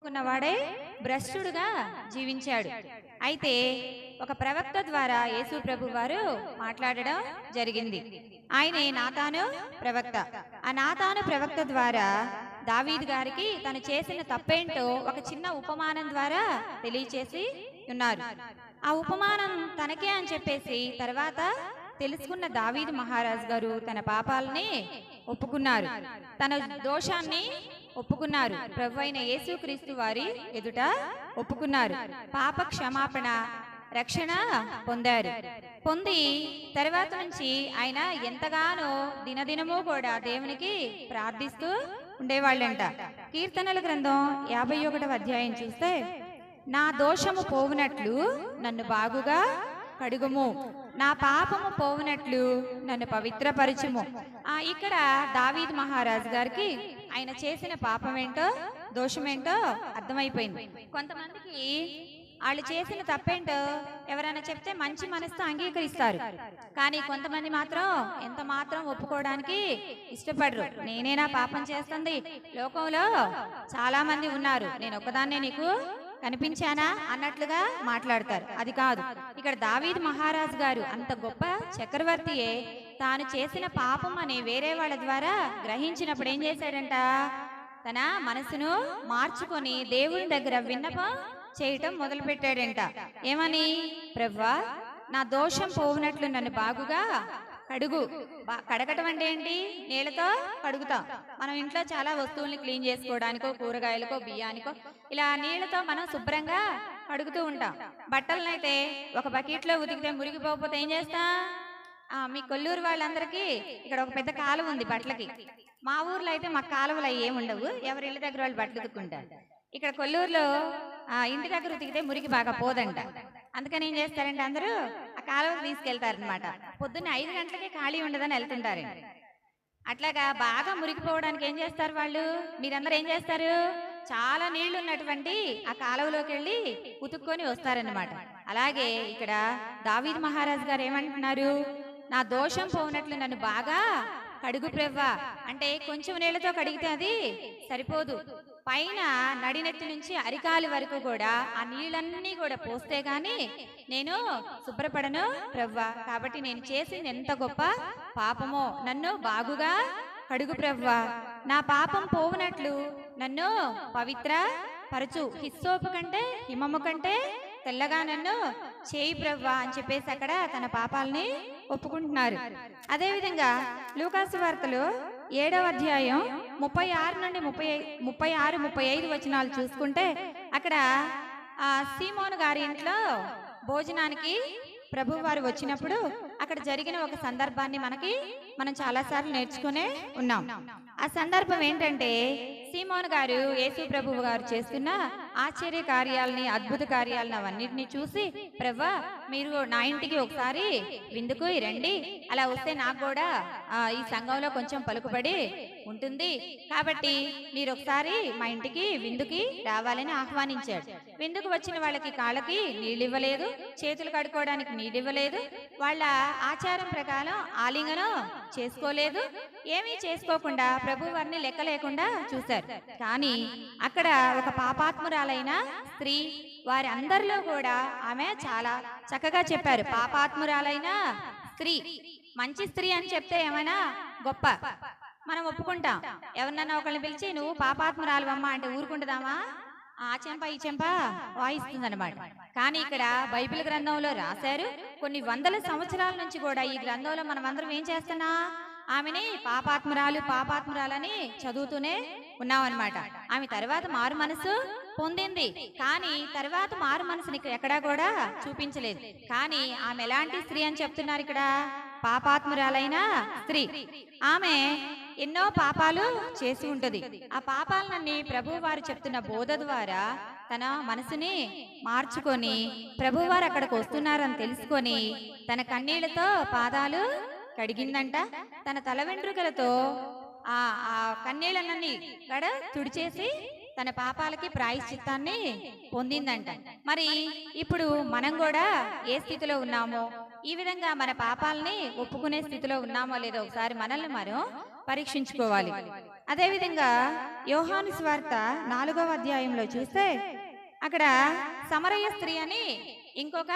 ఉన్నవాడే భ్రష్టుడుగా జీవించాడు. అయితే ఒక ప్రవక్త ద్వారా యేసు ప్రభు వారు మాట్లాడడం జరిగింది. ఆయనే నాతాను ప్రవక్త. ఆ నాతాను ప్రవక్త ద్వారా దావీదు గారికి తను చేసిన తప్పేంటో ఒక చిన్న ఉపమానం ద్వారా తెలియచేసి ఉన్నారు. ఆ ఉపమానం తనకే అని చెప్పేసి తర్వాత తెలుసుకున్న దావీదు మహారాజు గారు తన పాపాలని ఒప్పుకున్నారు, తన దోషాన్ని ఒప్పుకున్నారు, ప్రభు అయిన యేసుక్రీస్తు వారి ఎదుట ఒప్పుకున్నారు, పాప క్షమాపణ రక్షణ పొందారు. పొంది తర్వాత నుంచి ఆయన ఎంతగానో దినదినము కూడా దేవునికి ప్రార్థిస్తూ ఉండేవాళ్ళంట. కీర్తనల గ్రంథం 51వ అధ్యాయం చూస్తే, నా దోషము పోవునట్లు నన్ను బాగుగా కడుగుము, నా పాపము పోవునట్లు నన్ను పవిత్రపరచుము. ఇక్కడ దావీదు మహారాజు గారికి ఆయన చేసిన పాపం ఏంటో దోషమేంటో అర్థమైపోయింది. కొంతమందికి వాళ్ళు చేసిన తప్పేంటో ఎవరైనా చెప్తే మంచి మనసుతో అంగీకరిస్తారు, కానీ కొంతమంది మాత్రం ఎంత మాత్రం ఒప్పుకోవడానికి ఇష్టపడరు. నేనేనా పాపం చేస్తుంది, లోకంలో చాలా మంది ఉన్నారు, నేను ఒక్కదాన్నే నీకు కనిపించానా అన్నట్లుగా మాట్లాడతారు. అది కాదు. ఇక్కడ దావీదు మహారాజు గారు అంత గొప్ప చక్రవర్తియే తాను చేసిన పాపం అని వేరే వాళ్ళ ద్వారా గ్రహించినప్పుడు ఏం చేశాడంట, తన మనసును మార్చుకొని దేవుని దగ్గర విన్నపం చేయటం మొదలు పెట్టాడంట. ఏమని, ప్రభువా నా దోషం పోవునట్లు నన్ను బాగుగా కడుగు. కడగటం అంటే ఏంటి? నీళ్ళతో కడుగుతాం. మనం ఇంట్లో చాలా వస్తువుల్ని క్లీన్ చేసుకోవడానికో, కూరగాయలకో, బియ్యానికో ఇలా నీళ్ళతో మనం శుభ్రంగా కడుగుతూ ఉంటాం. బట్టలనైతే ఒక బకెట్లో ఉతికితే మురిగిపోతే ఏం చేస్తాం? మీ కొల్లూరు వాళ్ళందరికీ ఇక్కడ ఒక పెద్ద కాలువ ఉంది బట్టలకి. మా ఊర్లో అయితే మా కాలువలు అవి ఏముండవు, ఎవరి ఇళ్ళ దగ్గర వాళ్ళు బట్టలు ఉతుక్కుంటారు. ఇక్కడ కొల్లూరులో ఇంటి దగ్గర ఉతికితే మురికి బాగా పోదంట. అందుకని ఏం చేస్తారంటే అందరూ ఆ కాలువకు తీసుకెళ్తారనమాట. పొద్దున్న 5 గంటలకే ఖాళీ ఉండదని వెళ్తుంటారు. అట్లాగా బాగా మురికిపోవడానికి ఏం చేస్తారు వాళ్ళు, మీరందరూ ఏం చేస్తారు, చాలా నీళ్లు ఉన్నటువంటి ఆ కాలువలోకి వెళ్ళి ఉతుక్కొని వస్తారనమాట. అలాగే ఇక్కడ దావీదు మహారాజు గారు ఏమంటున్నారు, నా దోషం పోనట్లు నన్ను బాగా కడుగు ప్రవ్వా అంటే కొంచెం నీళ్లతో కడిగితే అది సరిపోదు, పైన నడినెత్తి నుంచి అరికాలి వరకు కూడా ఆ నీళ్ళన్నీ కూడా పోస్తే గాని నేను శుభ్రపడను ప్రవ్వా. కాబట్టి నేను చేసింది ఎంత గొప్ప పాపమో, నన్ను బాగుగా కడుగు ప్రవ్వా, నా పాపం పోవునట్లు నన్ను పవిత్ర పరచు, హిస్సోపు కంటే హిమము కంటే తెల్లగా నన్ను చేయి ప్రవ్వా అని చెప్పేసి అక్కడ తన పాపాలని ఒప్పుకుంటున్నారు. అదేవిధంగా లూకాసు వార్తలు 7వ అధ్యాయం 36 నుండి 36, 35 వచనాలు చూసుకుంటే, అక్కడ సీమోను గారి ఇంట్లో భోజనానికి ప్రభు వారు వచ్చినప్పుడు అక్కడ జరిగిన ఒక సందర్భాన్ని మనం చాలాసార్లు నేర్చుకునే ఉన్నాం. ఆ సందర్భం ఏంటంటే, సీమోను గారు యేసు ప్రభువు గారు చేస్తున్న ఆశ్చర్య కార్యాలని, అద్భుత కార్యాలను అవన్నిటిని చూసి, ప్రభువా మీరు నా ఇంటికి ఒకసారి విందుకు రండి, అలా వస్తే నాకు కూడా ఈ సంఘంలో కొంచెం పలుకుబడి ఉంటుంది, కాబట్టి మీరు ఒకసారి మా ఇంటికి విందుకి రావాలని ఆహ్వానించాడు. విందుకు వచ్చిన వాళ్ళకి కాళ్ళకి నీళ్ళు ఇవ్వలేదు, చేతులు కడుక్కోవడానికి నీళ్ళు ఇవ్వలేదు, వాళ్ళ ఆచారం ప్రకారం ఆలింగనం చేసుకోలేదు, ఏమీ చేసుకోకుండా ప్రభు వారిని లెక్క లేకుండా చూశారు. కానీ అక్కడ ఒక పాపాత్మురాలైన స్త్రీ, వారి అందరిలో కూడా ఆమె చాలా చక్కగా చెప్పారు. పాపాత్మురాలైన స్త్రీ, మంచి స్త్రీ అని చెప్తే ఏమైనా గొప్ప, మనం ఒప్పుకుంటాం. ఎవరినన్నా ఒకళ్ళని పిలిచి నువ్వు పాపాత్మురాలవమ్మ అంటే ఊరుకుంటుందామా? ఆ చెంప ఈ చెంప వాయిస్తుంది అనమాట. కానీ ఇక్కడ బైబిల్ గ్రంథంలో రాశారు, కొన్ని వందల సంవత్సరాల నుంచి కూడా ఈ గ్రంథంలో మనం అందరం ఏం చేస్తున్నా, ఆమెని పాపాత్మురాలని చదువుతూనే ఉన్నామన్నమాట. ఆమె తర్వాత మారు మనసు పొందింది, కానీ తర్వాత మారు మనసుని ఎక్కడా కూడా చూపించలేదు. కానీ ఆమె ఎలాంటి స్త్రీ అని చెప్తున్నారు ఇక్కడ, పాపాత్మురాలైన స్త్రీ. ఆమె ఎన్నో పాపాలు చేసి ఉంటది. ఆ పాపాలన్నీ ప్రభు వారు చెప్తున్న బోధ ద్వారా తన మనసుని మార్చుకొని ప్రభువారు అక్కడికి వస్తున్నారని తెలుసుకొని తన కన్నీళ్లతో పాదాలు కడిగిందంట. తన తల వెంట్రుకలతో ఆ కన్నీళ్ళన్నీ గడ తుడిచేసి తన పాపాలకి ప్రాయశ్చిత్తాన్ని పొందిందంట. మరి ఇప్పుడు మనం కూడా ఏ స్థితిలో ఉన్నామో, ఈ విధంగా మన పాపాలని ఒప్పుకునే స్థితిలో ఉన్నామో లేదో ఒకసారి మనల్ని మనం పరీక్షించుకోవాలి. అదేవిధంగా యోహాను స్వార్త 4వ అధ్యాయంలో చూస్తే అక్కడ సమరయ స్త్రీ అని ఇంకొక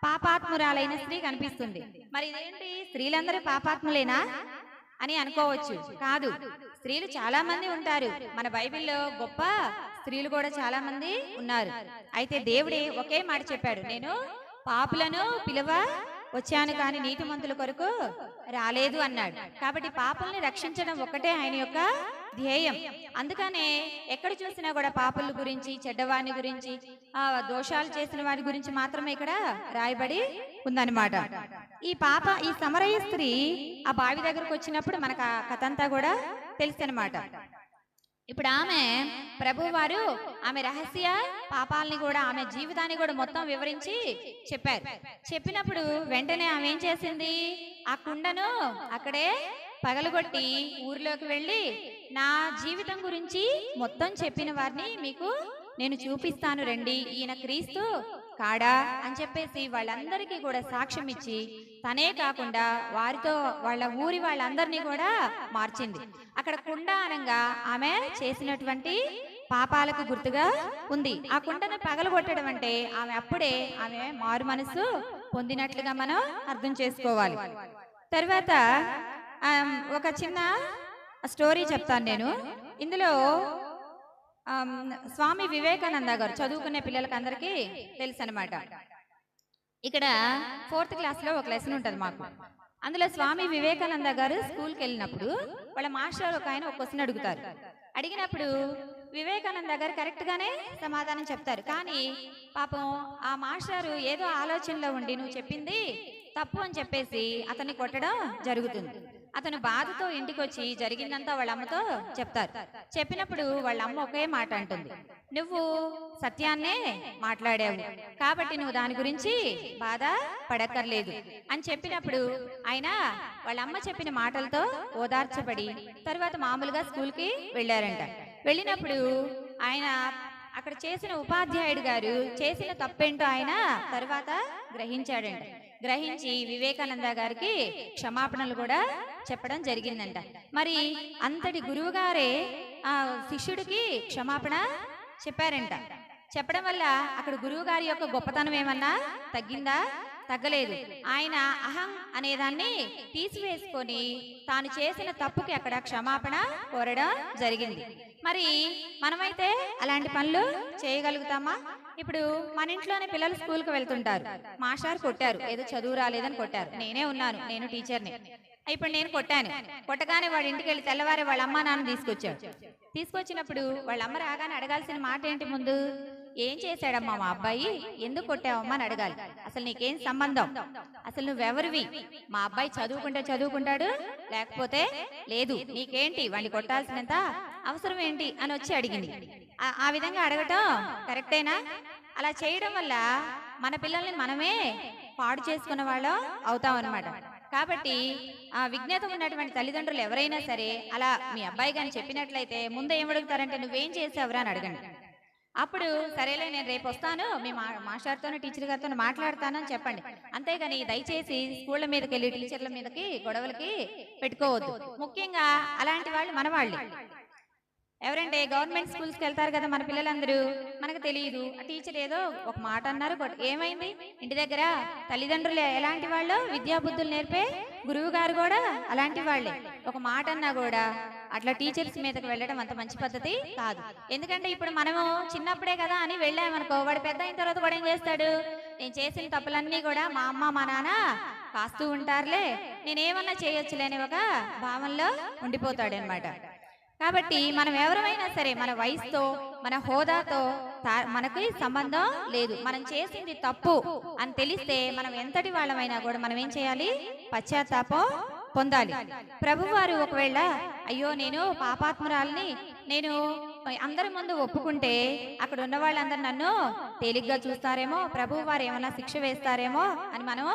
పాపాత్మురాలైన స్త్రీ కనిపిస్తుంది. మరి ఇదేంటి, స్త్రీలందరూ పాపాత్ములేనా అని అనుకోవచ్చు. కాదు, స్త్రీలు చాలా మంది ఉంటారు. మన బైబిల్లో గొప్ప స్త్రీలు కూడా చాలా మంది ఉన్నారు. అయితే దేవుడే ఒకే మాట చెప్పాడు, నేను పాపులను పిలువ వచ్చాను కానీ నీతిమంతుల కొరకు రాలేదు అన్నాడు. కాబట్టి పాపుల్ని రక్షించడం ఒక్కటే ఆయన యొక్క ధ్యేయం. అందుకనే ఎక్కడ చూసినా కూడా పాపుల గురించి, చెడ్డవాని గురించి, దోషాలు చేసిన వారి గురించి మాత్రమే ఇక్కడ రాయబడి ఉందన్నమాట. ఈ సమరయ స్త్రీ ఆ బావి దగ్గరకు వచ్చినప్పుడు మనకు ఆ కథ అంతా కూడా తెలుసు అనమాట. ఇప్పుడు ఆమె ప్రభువారు ఆమె రహస్య పాపాలని కూడా, ఆమె జీవితాన్ని కూడా మొత్తం వివరించి చెప్పారు. చెప్పినప్పుడు వెంటనే ఆమె ఏం చేసింది, ఆ కుండను అక్కడే పగలగొట్టి ఊర్లోకి వెళ్ళి, నా జీవితం గురించి మొత్తం చెప్పిన వారిని మీకు నేను చూపిస్తాను రండి, ఈయన క్రీస్తు కాడా అని చెప్పేసి వాళ్ళందరికీ కూడా సాక్ష్యం ఇచ్చి, తనే కాకుండా వారితో వాళ్ళ ఊరి వాళ్ళందరినీ కూడా మార్చింది. అక్కడ కుండ అనంగా ఆమె చేసినటువంటి పాపాలకు గుర్తుగా ఉంది. ఆ కుండను పగలగొట్టడం అంటే ఆమె మారు మనసు పొందినట్లుగా మనం అర్థం చేసుకోవాలి. తర్వాత ఒక చిన్న స్టోరీ చెప్తాను నేను. ఇందులో స్వామి వివేకానంద గారు, చదువుకునే పిల్లలకి అందరికీ తెలుసు అనమాట. ఇక్కడ 4th క్లాస్లో ఒక లెసన్ ఉంటుంది మాకు. అందులో స్వామి వివేకానంద గారు స్కూల్కి వెళ్ళినప్పుడు వాళ్ళ మాస్టర్ ఒక ఆయన ఒక క్వశ్చన్ అడుగుతారు. అడిగినప్పుడు వివేకానంద గారు కరెక్ట్ గానే సమాధానం చెప్తారు. కానీ పాపం ఆ మాస్టారు ఏదో ఆలోచనలో ఉండి నువ్వు చెప్పింది తప్పు అని చెప్పేసి అతన్ని కొట్టడం జరుగుతుంది. అతను బాధతో ఇంటికి వచ్చి జరిగిందంతా వాళ్ళ అమ్మతో చెప్తారు. చెప్పినప్పుడు వాళ్ళ అమ్మ ఒకే మాట అంటుంది, నువ్వు సత్యాన్నే మాట్లాడావు కాబట్టి నువ్వు దాని గురించి బాధ పడక్కర్లేదు అని చెప్పినప్పుడు ఆయన వాళ్ళ అమ్మ చెప్పిన మాటలతో ఓదార్చబడి తర్వాత మామూలుగా స్కూల్కి వెళ్ళారంట. వెళ్ళినప్పుడు ఆయన అక్కడ చేసిన ఉపాధ్యాయుడు గారు చేసిన తప్పేంటో ఆయన తర్వాత గ్రహించాడంట. గ్రహించి వివేకానంద గారికి క్షమాపణలు కూడా చెప్పడం జరిగిందంట. మరి అంతటి గురువు గారే ఆ శిష్యుడికి క్షమాపణ చెప్పారంట. చెప్పడం వల్ల అక్కడ గురువు గారి యొక్క గొప్పతనం ఏమన్నా తగ్గిందా? తగ్గలేదు. ఆయన అహం అనేదాన్ని తీసివేసుకొని తాను చేసిన తప్పుకి అక్కడ క్షమాపణ కోరడం జరిగింది. మరి మనమైతే అలాంటి పనులు చేయగలుగుతామా? ఇప్పుడు మన ఇంట్లోనే పిల్లలు స్కూల్కి వెళ్తుంటారు, మాస్టర్ కొట్టారు, ఏదో చదువు రాలేదని కొట్టారు. నేనే ఉన్నాను, నేను టీచర్ని. ఇప్పుడు నేను కొట్టాను. కొట్టగానే వాడి ఇంటికి వెళ్ళి తెల్లవారే వాళ్ళ అమ్మ నాన్న తీసుకొచ్చాడు. తీసుకొచ్చినప్పుడు వాళ్ళ అమ్మ రాగానే అడగాల్సిన మాట ఏంటి? ముందు ఏం చేశాడమ్మా మా అబ్బాయి, ఎందుకు కొట్టావమ్మా అని అడగాలి. అసలు నీకేం సంబంధం, అసలు నువ్వెవరివి? మా అబ్బాయి చదువుకుంటే చదువుకుంటాడు, లేకపోతే లేదు, నీకేంటి, వాడిని కొట్టాల్సినంత అవసరం ఏంటి అని వచ్చి అడిగింది. ఆ విధంగా అడగటం కరెక్టేనా? అలా చేయడం వల్ల మన పిల్లల్ని మనమే పాడు చేసుకున్న వాళ్ళం అవుతాం అన్నమాట. కాబట్టి ఆ విజ్ఞత ఉన్నటువంటి తల్లిదండ్రులు ఎవరైనా సరే అలా మీ అబ్బాయి గాని చెప్పినట్లయితే ముందు ఏం అడుగుతారంటే నువ్వేం చేసావురా అని అడగండి. అప్పుడు సరేలే నేను రేపు వస్తాను, మీ మాస్టర్తోనూ టీచర్ గారితో మాట్లాడతాను అని చెప్పండి. అంతేగాని దయచేసి స్కూళ్ళ మీదకి వెళ్ళి టీచర్ల మీదకి గొడవలకి పెట్టుకోవద్దు. ముఖ్యంగా అలాంటి వాళ్ళు మన వాళ్ళు. ఎవరంటే గవర్నమెంట్ స్కూల్స్కి వెళ్తారు కదా మన పిల్లలందరూ, మనకు తెలియదు, ఆ టీచర్ ఏదో ఒక మాట అన్నారు, ఏమైంది? ఇంటి దగ్గర తల్లిదండ్రులు ఎలాంటి వాళ్ళు, విద్యా బుద్ధులు నేర్పే గురువు గారు కూడా అలాంటి వాళ్ళే. ఒక మాట అన్నా కూడా అట్లా టీచర్స్ మీదకి వెళ్ళడం అంత మంచి పద్ధతి కాదు. ఎందుకంటే ఇప్పుడు మనము చిన్నప్పుడే కదా అని వెళ్ళామనుకో, వాడు పెద్ద అయిన తర్వాత కూడా ఏం చేస్తాడు? నేను చేసిన తప్పులన్నీ కూడా మా అమ్మ మా నాన్న కాస్తూ ఉంటారులే, నేనేమన్నా చేయొచ్చులేని ఒక భావనలో ఉండిపోతాడు అనమాట. కాబట్టి మనం ఎవరైనా సరే మన వయసుతో మన హోదాతో మనకి సంబంధం లేదు. మనం చేసింది తప్పు అని తెలిస్తే మనం ఎంతటి వాళ్ళమైనా కూడా మనం ఏం చేయాలి? పశ్చాత్తాపం పొందాలి. ప్రభువారు ఒకవేళ అయ్యో నేను పాపాత్మురాల్ని, నేను అందరి ముందు ఒప్పుకుంటే అక్కడ ఉన్న వాళ్ళందరూ నన్ను తేలిగ్గా చూస్తారేమో, ప్రభువారు ఏమన్నా శిక్ష వేస్తారేమో అని మనం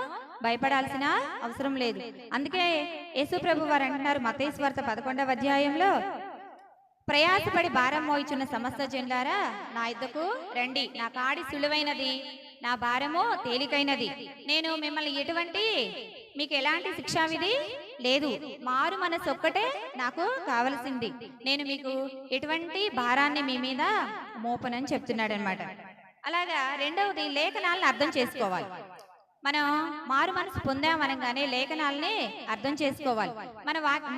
భయపడాల్సిన అవసరం లేదు. అందుకే యేసు ప్రభువారు అంటున్నారు మత్తయి సువార్త 11వ అధ్యాయంలో, ప్రయాసపడి భారం మోయిచున్న సమస్త జనులారా నా యుద్ధకు రండి, నా కాడి సులువైనది, నా భారము తేలికైనది. నేను మిమ్మల్ని మీకు ఎలాంటి శిక్షా విధి లేదు. మారు మనసు ఒక్కటే నాకు కావలసింది. నేను మీకు ఎటువంటి భారాన్ని మీ మీద మోపనని చెప్తున్నాడు అనమాట. అలాగా రెండవది, లేఖనాలను అర్థం చేసుకోవాలి. మనం మారు మనసు పొందామనగానే లేఖనాలని అర్థం చేసుకోవాలి.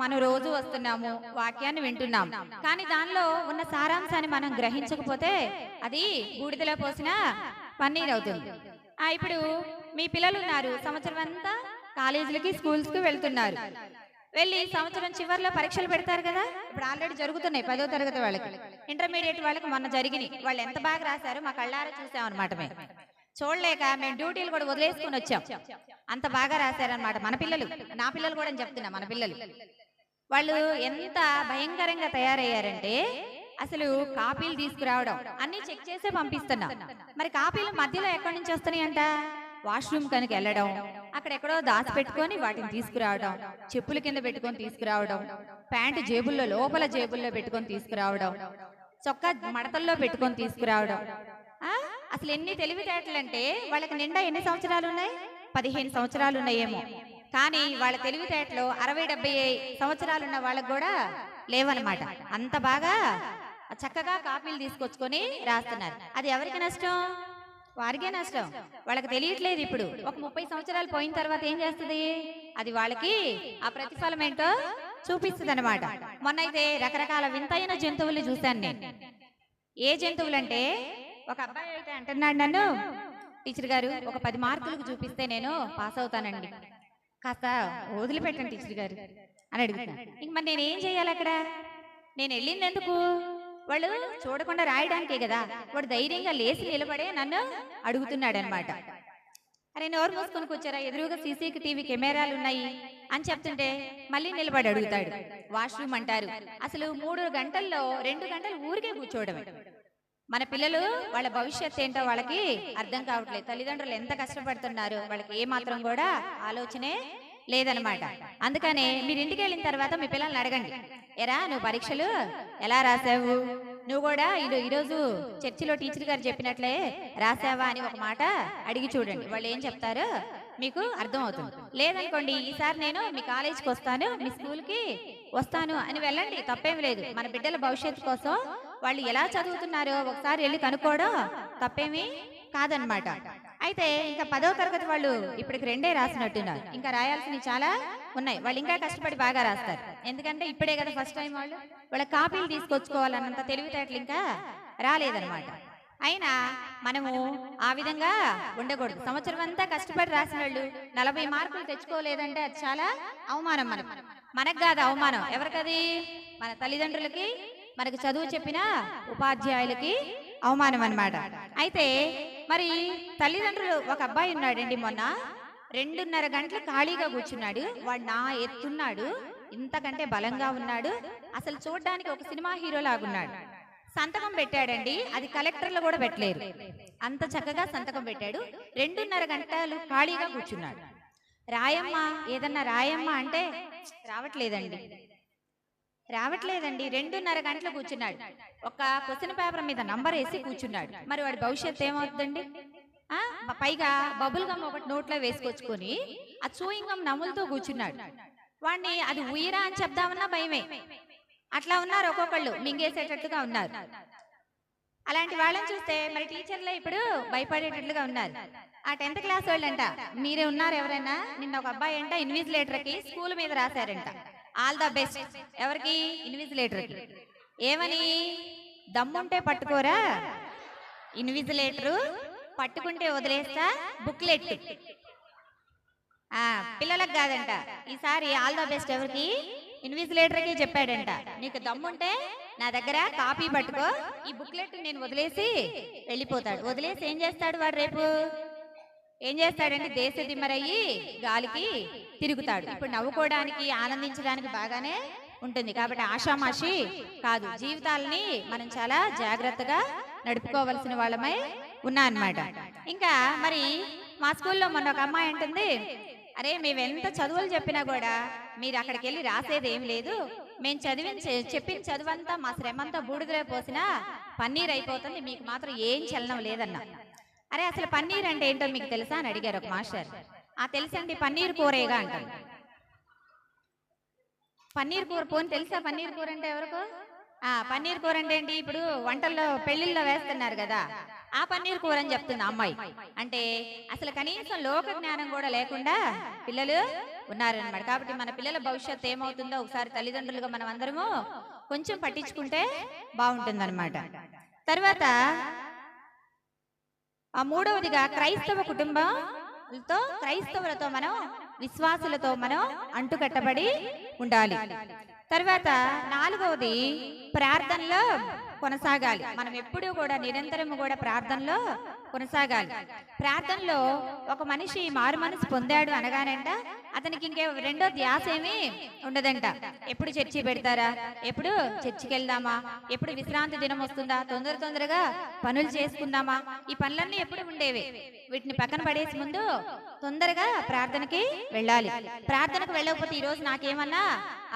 మనం రోజు వస్తున్నాము, వాక్యాన్ని వింటున్నాం, కానీ దానిలో ఉన్న సారాంశాన్ని మనం గ్రహించకపోతే అది బూడిదలో పోసిన పన్నీర్ అవుతుంది. ఇప్పుడు మీ పిల్లలు ఉన్నారు, సంవత్సరం అంతా కాలేజీలకి స్కూల్స్కి వెళ్తున్నారు. వెళ్ళి సంవత్సరం చివరిలో పరీక్షలు పెడతారు కదా. ఇప్పుడు ఆల్రెడీ జరుగుతున్నాయి 10వ తరగతి వాళ్ళకి, ఇంటర్మీడియట్ వాళ్ళకి మొన్న జరిగినాయి. వాళ్ళు ఎంత బాగా రాశారో మా కళ్ళారా చూసాం అనమాట. మేము చూడలేక మేము డ్యూటీలు కూడా వదిలేసుకుని వచ్చాం. అంత బాగా రాశారనమాట మన పిల్లలు. నా పిల్లలు కూడా చెప్తున్నా, మన పిల్లలు వాళ్ళు ఎంత భయంకరంగా తయారయ్యారంటే అసలు కాపీలు తీసుకురావడం అన్ని చెక్ చేసే పంపిస్తున్నాం. మరి కాపీలు మధ్యలో ఎక్కడి నుంచి వస్తున్నాయంట? వాష్రూమ్ కనుక వెళ్ళడం, అక్కడెక్కడో దాచిపెట్టుకొని వాటిని తీసుకురావడం, చెప్పుల కింద పెట్టుకొని తీసుకురావడం, ప్యాంటు జేబుల్లో లోపల జేబుల్లో పెట్టుకొని తీసుకురావడం, చొక్కా మడతల్లో పెట్టుకొని తీసుకురావడం. అసలు ఎన్ని తెలివితేటలంటే వాళ్ళకి నిండా ఎన్ని సంవత్సరాలు ఉన్నాయి? 15 సంవత్సరాలు ఉన్నాయేమో. కానీ వాళ్ళ తెలివితేటలో 60-70 సంవత్సరాలున్న వాళ్ళకు కూడా లేవన్నమాట. అంత బాగా చక్కగా కాపీలు తీసుకొచ్చుకొని రాస్తున్నారు. అది ఎవరికి నష్టం? వారికే నష్టం. వాళ్ళకి తెలియట్లేదు. ఇప్పుడు ఒక 30 సంవత్సరాలు పోయిన తర్వాత ఏం చేస్తుంది? అది వాళ్ళకి ఆ ప్రతిఫలం ఏంటో చూపిస్తుంది అనమాట. మొన్నైతే రకరకాల వింతైన జంతువులు చూశాను నేను. ఏ జంతువులు అంటే, ఒక అబ్బాయి అయితే అంటున్నాడు నన్ను, టీచర్ గారు ఒక 10 మార్కులకు చూపిస్తే నేను పాస్ అవుతానండి, కాస్త వదిలిపెట్టండి టీచర్ గారు అని అడుగుతాను. ఇంక మరి నేనేం చేయాలి? అక్కడ నేను వెళ్ళింది ఎందుకు? వాళ్ళు చూడకుండా రాయడానికే కదా. వాడు ధైర్యంగా లేచి నిలబడే నన్ను అడుగుతున్నాడు అనమాట. అరే నోరు మూసుకొని కూర్చారా, ఎదురుగా CCTV కెమెరాలు ఉన్నాయి అని చెప్తుంటే మళ్ళీ నిలబడి అడుగుతాడు. వాష్రూమ్ అంటారు. అసలు 3 గంటల్లో 2 గంటలు ఊరికే కూర్చోవడమే. మన పిల్లలు వాళ్ళ భవిష్యత్తు ఏంటో వాళ్ళకి అర్థం కావట్లేదు. తల్లిదండ్రులు ఎంత కష్టపడుతున్నారు వాళ్ళకి ఏ మాత్రం కూడా ఆలోచనే లేదనమాట. అందుకనే మీరు ఇంటికి వెళ్ళిన తర్వాత మీ పిల్లల్ని అడగండి, ఎరా నువ్వు పరీక్షలు ఎలా రాసావు, నువ్వు కూడా ఈరోజు చర్చిలో టీచర్ గారు చెప్పినట్లే రాసావా అని ఒక మాట అడిగి చూడండి. వాళ్ళు ఏం చెప్తారో మీకు అర్థం అవుతుంది. లేదనుకోండి, ఈసారి నేను మీ కాలేజీకి వస్తాను, మీ స్కూల్కి వస్తాను అని వెళ్ళండి, తప్పేం లేదు. మన బిడ్డల భవిష్యత్తు కోసం వాళ్ళు ఎలా చదువుతున్నారో ఒకసారి వెళ్ళి కనుక్కోవడం తప్పేమీ కాదనమాట. అయితే ఇంకా 10వ తరగతి వాళ్ళు ఇప్పటికి 2 రాసినట్టున్నారు. ఇంకా రాయాల్సినవి చాలా ఉన్నాయి. వాళ్ళు ఇంకా కష్టపడి బాగా రాస్తారు. ఎందుకంటే ఇప్పుడే కదా ఫస్ట్ టైం వాళ్ళ కాపీలు తీసుకొచ్చుకోవాలన్నంత తెలివితేటలు ఇంకా రాలేదనమాట. అయినా మనము ఆ విధంగా ఉండకూడదు. సంవత్సరం అంతా కష్టపడి రాసిన వాళ్ళు 40 మార్కులు తెచ్చుకోలేదంటే అది చాలా అవమానం. మనకు కాదు అవమానం. ఎవరికది? మన తల్లిదండ్రులకి, మనకు చదువు చెప్పిన ఉపాధ్యాయులకి అవమానం అన్నమాట. అయితే మరి తల్లిదండ్రులు, ఒక అబ్బాయి ఉన్నాడండి, మొన్న 2:30 గంటలు ఖాళీగా కూర్చున్నాడు. వాడు నా ఎత్తున్నాడు, ఇంతకంటే బలంగా ఉన్నాడు, అసలు చూడడానికి ఒక సినిమా హీరో లాగున్నాడు. సంతకం పెట్టాడండి, అది కలెక్టర్లు కూడా పెట్టలేరు, అంత చక్కగా సంతకం పెట్టాడు. 2:30 గంటలు ఖాళీగా కూర్చున్నాడు. రాయమ్మా, ఏదన్నా రాయమ్మా అంటే రావట్లేదండి. 2:30 గంటలు కూర్చున్నాడు. ఒక క్వశ్చన్ పేపర్ మీద నంబర్ వేసి కూర్చున్నాడు. మరి వాడి భవిష్యత్తు ఏమవుతుందండి? పైగా బబుల్ గమ్ ఒకటి నోట్లో వేసుకొచ్చుకొని ఆ చూయింగ్ గమ్ నములుతూ కూర్చున్నాడు. వాడిని అది ఉయ్యరా అని చెప్దామన్నా భయమే. అట్లా ఉన్నారు, ఒక్కొక్కళ్ళు మింగేసేటట్లుగా ఉన్నారు. అలాంటి వాళ్ళని చూస్తే మరి టీచర్లే ఇప్పుడు భయపడేటట్లుగా ఉన్నారు. ఆ 10th క్లాస్ వాళ్ళంట, మీరే ఉన్నారు ఎవరైనా, నిన్న ఒక అబ్బాయి అంట ఇన్విజిలేటర్కి స్కూల్ మీద రాశారంట ఆల్ ద బెస్ట్. ఎవరికి? ఇన్విజిలేటర్కి. ఏమని? దమ్ముంటే పట్టుకోరా ఇన్విజిలేటరు, పట్టుకుంటే వదిలేస్తా బుక్లెట్. పిల్లలకు కాదంట, ఈసారి ఆల్ ద బెస్ట్ ఎవరికి? ఇన్విజిలేటర్కి చెప్పాడంట, నీకు దమ్ముంటే నా దగ్గర కాపీ పట్టుకో, ఈ బుక్లెట్ నేను వదిలేసి వెళ్ళిపోతాడు. వదిలేసి ఏం చేస్తాడు వాడు? రేపు ఏం చేస్తాడంటే దేశ దిమ్మరయ్యి గాలికి తిరుగుతాడు. ఇప్పుడు నవ్వుకోవడానికి, ఆనందించడానికి బాగానే ఉంటుంది. కాబట్టి ఆషామాషి కాదు, జీవితాలని మనం చాలా జాగ్రత్తగా నడుపుకోవాల్సిన వాళ్ళమై ఉన్నా అన్నమాట. ఇంకా మరి మా స్కూల్లో మొన్న ఒక అమ్మాయి అంటుంది, అరే మేము ఎంత చదువులు చెప్పినా కూడా మీరు అక్కడికి వెళ్ళి రాసేది ఏం లేదు, మేము చెప్పిన చదువంతా మా శ్రమంతా బూడిదలో పోసినా పన్నీర్ అయిపోతుంది, మీకు మాత్రం ఏం చలనం లేదన్నా. అరే అసలు పన్నీర్ అంటే ఏంటో మీకు తెలుసా అని అడిగారు ఒక మాస్టర్. ఆ తెలుసండి, పన్నీర్ కూరేగా అంటారు. పన్నీర్ కూర పోని తెలుసా? పన్నీర్ కూర అంటే ఎవరికి? పన్నీర్ కూర అంటే ఏంటి? ఇప్పుడు వంటల్లో పెళ్లిళ్ళలో వేస్తున్నారు కదా, ఆ పన్నీర్ కూర అని చెప్తుంది ఆ అమ్మాయి. అంటే అసలు కనీసం లోక జ్ఞానం కూడా లేకుండా పిల్లలు ఉన్నారనమాట. కాబట్టి మన పిల్లల భవిష్యత్తు ఏమవుతుందో ఒకసారి తల్లిదండ్రులుగా మనం అందరము కొంచెం పట్టించుకుంటే బాగుంటుందన్నమాట. తర్వాత ఆ మూడవదిగా క్రైస్తవులతో మనం విశ్వాసులతో మనం అంటుకట్టబడి ఉండాలి. తర్వాత నాలుగవది ప్రార్థనలో కొనసాగాలి. మనం ఎప్పుడూ కూడా నిరంతరము కూడా ప్రార్థనలో కొనసాగాలి. ప్రార్థనలో ఒక మనిషి మారు మనసు పొందాడు అనగానంట అతనికి ఇంకే రెండో ధ్యాస ఏమీ ఉండదంట. ఎప్పుడు చర్చి పెడతారా, ఎప్పుడు చర్చికి వెళ్దామా, ఎప్పుడు విశ్రాంతి దినం వస్తుందా, తొందరగా పనులు చేసుకుందామా, ఈ పనులన్నీ ఎప్పుడు ఉండేవి. వీటిని పక్కన పడేసి ముందు తొందరగా ప్రార్థనకి వెళ్ళాలి. ప్రార్థనకు వెళ్ళకపోతే ఈ రోజు నాకేమన్నా